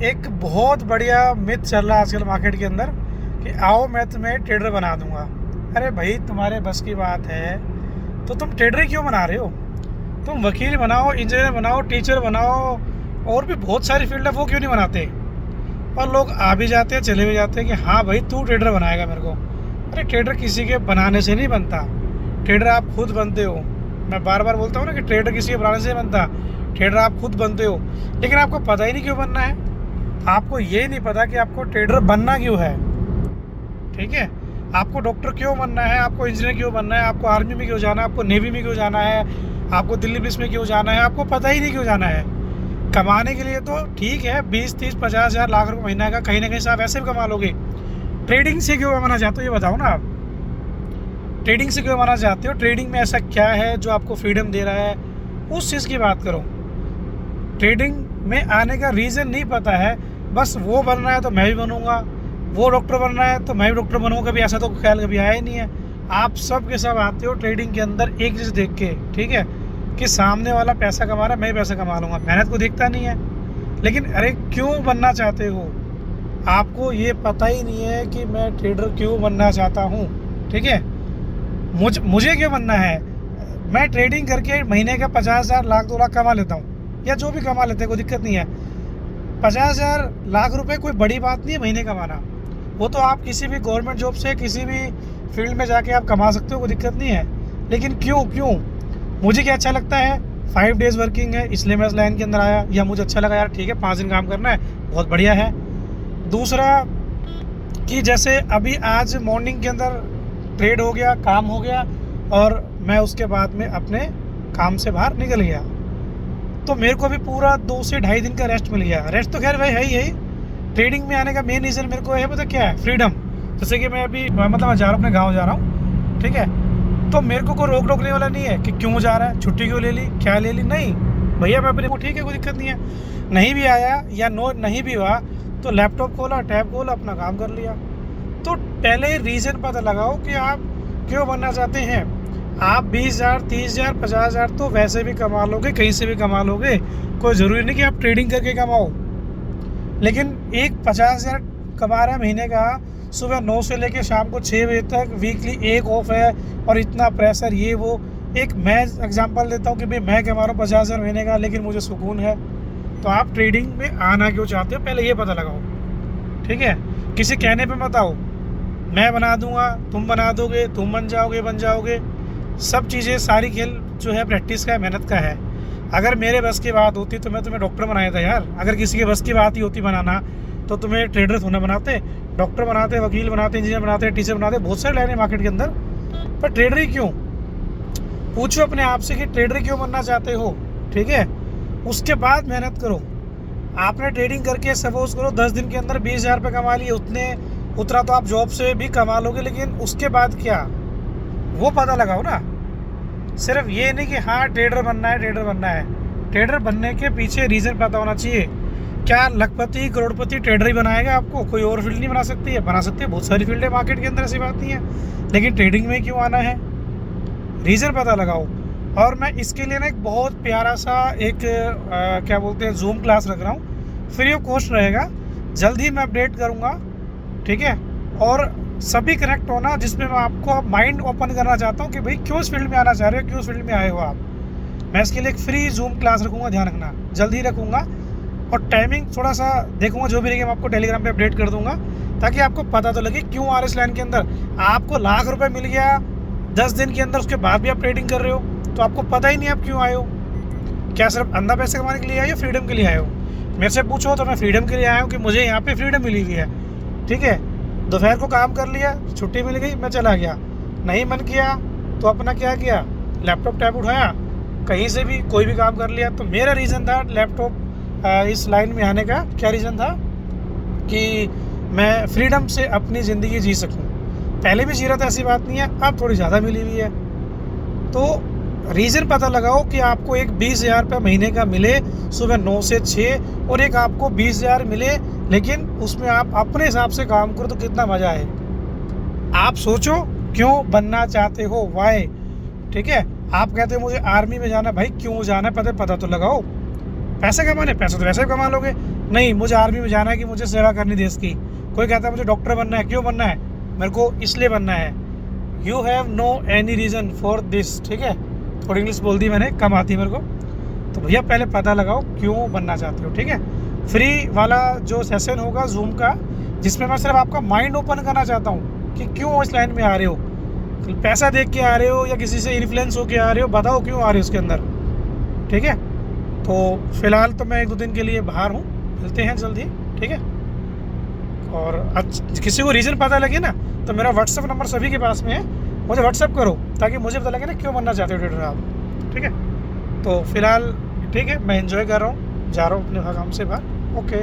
एक बहुत बढ़िया मिथ चल रहा है आजकल मार्केट के अंदर कि आओ मैं तुम्हें ट्रेडर बना दूंगा। अरे भाई, तुम्हारे बस की बात है तो तुम ट्रेडर क्यों बना रहे हो? तुम वकील बनाओ, इंजीनियर बनाओ, टीचर बनाओ, और भी बहुत सारी फील्ड है, वो क्यों नहीं बनाते? और लोग आ भी जाते हैं, चले भी जाते हैं कि हाँ भाई तू ट्रेडर बनाएगा मेरे को। अरे ट्रेडर किसी के बनाने से नहीं बनता, ट्रेडर आप खुद बनते हो। मैं बार बार बोलता हूँ ना कि ट्रेडर किसी के बनाने से नहीं बनता, ट्रेडर आप खुद बनते हो। लेकिन आपको पता ही नहीं क्यों बनना है। आपको ये नहीं पता कि आपको ट्रेडर बनना क्यों है। ठीक है, आपको डॉक्टर क्यों बनना है, आपको इंजीनियर क्यों बनना है, आपको आर्मी में क्यों जाना है, आपको नेवी में क्यों जाना है, आपको दिल्ली पुलिस में क्यों जाना है, आपको पता ही नहीं क्यों जाना है। कमाने के लिए तो ठीक है, 20, 30, 50 हज़ार, लाख रुपये महीना का कहीं ना कहीं से आप ऐसे भी कमा लोगे। ट्रेडिंग से क्यों कमाना चाहते हो ये बताओ ना आप। ट्रेडिंग से क्यों कमाना चाहते हो? ट्रेडिंग में ऐसा क्या है जो आपको फ्रीडम दे रहा है, उस चीज़ की बात करो। ट्रेडिंग में आने का रीज़न नहीं पता है, बस वो बनना है तो मैं भी बनूंगा, वो डॉक्टर बनना है तो मैं भी डॉक्टर बनूंगा। कभी ऐसा तो ख्याल कभी आया ही नहीं है। आप सब के सब आते हो ट्रेडिंग के अंदर एक चीज़ देख के, ठीक है, कि सामने वाला पैसा कमा रहा है, मैं भी पैसा कमा लूँगा। मेहनत को देखता नहीं है। लेकिन अरे क्यों बनना चाहते हो? आपको ये पता ही नहीं है कि मैं ट्रेडर क्यों बनना चाहता हूँ। ठीक है, मुझे क्यों बनना है? मैं ट्रेडिंग करके महीने का 50 हज़ार, लाख, 2 लाख कमा लेता हूँ, या जो भी कमा लेते हैं, कोई दिक्कत नहीं है। 50 हज़ार, लाख रुपए कोई बड़ी बात नहीं है महीने कमाना। वो तो आप किसी भी गवर्नमेंट जॉब से, किसी भी फील्ड में जाके आप कमा सकते हो, कोई दिक्कत नहीं है। लेकिन क्यों? मुझे क्या अच्छा लगता है? 5 डेज़ वर्किंग है, इसलिए मैं इस लाइन के अंदर आया, या मुझे अच्छा लगा यार ठीक है 5 दिन काम करना है, बहुत बढ़िया है। दूसरा कि जैसे अभी आज मॉर्निंग के अंदर ट्रेड हो गया, काम हो गया, और मैं उसके बाद में अपने काम से बाहर निकल गया, तो मेरे को भी पूरा 2 से ढाई दिन का रेस्ट मिल गया। रेस्ट तो खैर भाई है ही। ट्रेडिंग में आने का मेन रीज़न मेरे को है पता क्या है? फ्रीडम। जैसे कि मैं अभी मतलब मैं जा रहा हूँ, अपने गाँव जा रहा हूँ, ठीक है, तो मेरे को कोई रोकने वाला नहीं है कि क्यों जा रहा है, छुट्टी क्यों ले ली, क्या ले ली। नहीं भैया, मैं अपने को ठीक है, कोई दिक्कत नहीं है। नहीं भी आया या नहीं भी हुआ तो लैपटॉप खोला, टैब खोला, अपना काम कर लिया। तो पहले रीज़न पता लगाओ कि आप क्यों बनना चाहते हैं। आप 20 हज़ार, 30 हज़ार, 50 हज़ार तो वैसे भी कमा लोगे, कहीं से भी कमा लोगे। कोई ज़रूरी नहीं कि आप ट्रेडिंग करके कमाओ। लेकिन एक 50 हज़ार कमा रहा है महीने का, सुबह 9 से लेकर शाम को 6 बजे तक, वीकली एक ऑफ है, और इतना प्रेशर, ये वो। एक मैं एग्जांपल देता हूँ कि भाई मैं कमा रहा हूँ 50 हज़ार महीने का, लेकिन मुझे सुकून है। तो आप ट्रेडिंग में आना क्यों चाहते हो, पहले ये पता लगाओ। ठीक है, किसी कहने पे मत आओ, मैं बना दूंगा, तुम बना दोगे, तुम बन जाओगे। सब चीज़ें, सारी खेल जो है प्रैक्टिस का है, मेहनत का है। अगर मेरे बस की बात होती तो मैं तुम्हें डॉक्टर बनाया था यार। अगर किसी के बस की बात ही होती बनाना, तो तुम्हें ट्रेडर थोड़ा बनाते, डॉक्टर बनाते, वकील बनाते, इंजीनियर बनाते, टीचर बनाते। बहुत सारे लाइन है मार्केट के अंदर, पर ट्रेडर ही क्यों? पूछो अपने आप से कि ट्रेडर क्यों बनना चाहते हो। ठीक है, उसके बाद मेहनत करो। आपने ट्रेडिंग करके सपोज करो 10 दिन के अंदर 20 हज़ार रुपये कमा लिए, उतना तो आप जॉब से भी कमा लोगे, लेकिन उसके बाद क्या, वो पता लगाओ ना। सिर्फ ये नहीं कि हाँ ट्रेडर बनना है। ट्रेडर बनने के पीछे रीज़न पता होना चाहिए। क्या लखपति, करोड़पति ट्रेडर ही बनाएगा आपको? कोई और फील्ड नहीं बना सकती है? बना सकती है, बहुत सारी फील्ड है मार्केट के अंदर, ऐसी बात नहीं है। लेकिन ट्रेडिंग में क्यों आना है, रीज़न पता लगाओ। और मैं इसके लिए ना एक बहुत प्यारा सा एक क्या बोलते हैं, जूम क्लास रख रहा हूँ, फ्री ऑफ कॉस्ट रहेगा, जल्द ही मैं अपडेट करूँगा। ठीक है, और सभी कनेक्ट होना, जिसमें मैं आपको माइंड ओपन करना चाहता हूँ कि भाई क्यों इस फील्ड में आना चाह रहे हो, क्यों इस फील्ड में आए हो आप। मैं इसके लिए एक फ्री जूम क्लास रखूँगा, ध्यान रखना, जल्द ही रखूँगा। और टाइमिंग थोड़ा सा देखूँगा, जो भी रहेगी मैं आपको टेलीग्राम पे अपडेट कर दूँगा, ताकि आपको पता तो लगे क्यों आ रहे इस लाइन के अंदर। आपको लाख रुपये मिल गया 10 दिन के अंदर, उसके बाद भी आप ट्रेडिंग कर रहे हो, तो आपको पता ही नहीं आप क्यों आए हो। क्या सिर्फ अंधा पैसे कमाने के लिए आए हो, फ्रीडम के लिए आए हो? मेरे से पूछो तो मैं फ्रीडम के लिए आया हूँ कि मुझे यहाँ पे फ्रीडम मिली हुई है। ठीक है, दोपहर को काम कर लिया, छुट्टी मिल गई, मैं चला गया। नहीं मन किया तो अपना क्या किया, लैपटॉप टैब उठाया, कहीं से भी कोई भी काम कर लिया। तो मेरा रीज़न था लैपटॉप इस लाइन में आने का, क्या रीज़न था कि मैं फ्रीडम से अपनी ज़िंदगी जी सकूँ। पहले भी जी रहा था, ऐसी बात नहीं है, अब थोड़ी ज़्यादा मिली हुई है। तो रीज़न पता लगाओ कि आपको एक 20 हज़ार रुपये महीने का मिले सुबह 9 से 6, और एक आपको 20 हज़ार मिले, लेकिन उसमें आप अपने हिसाब से काम करो तो कितना मज़ा है। आप सोचो क्यों बनना चाहते हो, वाई। ठीक है, आप कहते हो मुझे आर्मी में जाना, भाई क्यों जाना है, पता तो लगाओ। पैसे कमाने, पैसे तो वैसे भी कमा लोगे, नहीं मुझे आर्मी में जाना है कि मुझे सेवा करनी देश की, कोई कहता है मुझे डॉक्टर बनना है, क्यों बनना है, मेरे को इसलिए बनना है, you have no any reason for this, ठीक है। थोड़ी इंग्लिश बोल दी मैंने, कम आती है मेरे को, तो भैया पहले पता लगाओ क्यों बनना चाहते हो, ठीक है। फ्री वाला जो सेशन होगा जूम का, जिसमें मैं सिर्फ आपका माइंड ओपन करना चाहता हूँ कि क्यों इस लाइन में आ रहे हो, पैसा देख के आ रहे हो या किसी से इन्फ्लुएंस होके आ रहे हो, बताओ क्यों आ रहे हो उसके अंदर, ठीक है। तो फिलहाल तो मैं 1-2 दिन के लिए बाहर हूँ, मिलते हैं जल्दी, ठीक है। और किसी को रीज़न पता लगे ना तो मेरा व्हाट्सअप नंबर सभी के पास में है, मुझे व्हाट्सअप करो ताकि मुझे पता लगे ना क्यों बनना चाहते हो ट्रेडर आप, ठीक है। तो फिलहाल ठीक है, मैं एंजॉय कर रहा हूँ, जा रहा हूँ अपने काम से बाहर, ओके।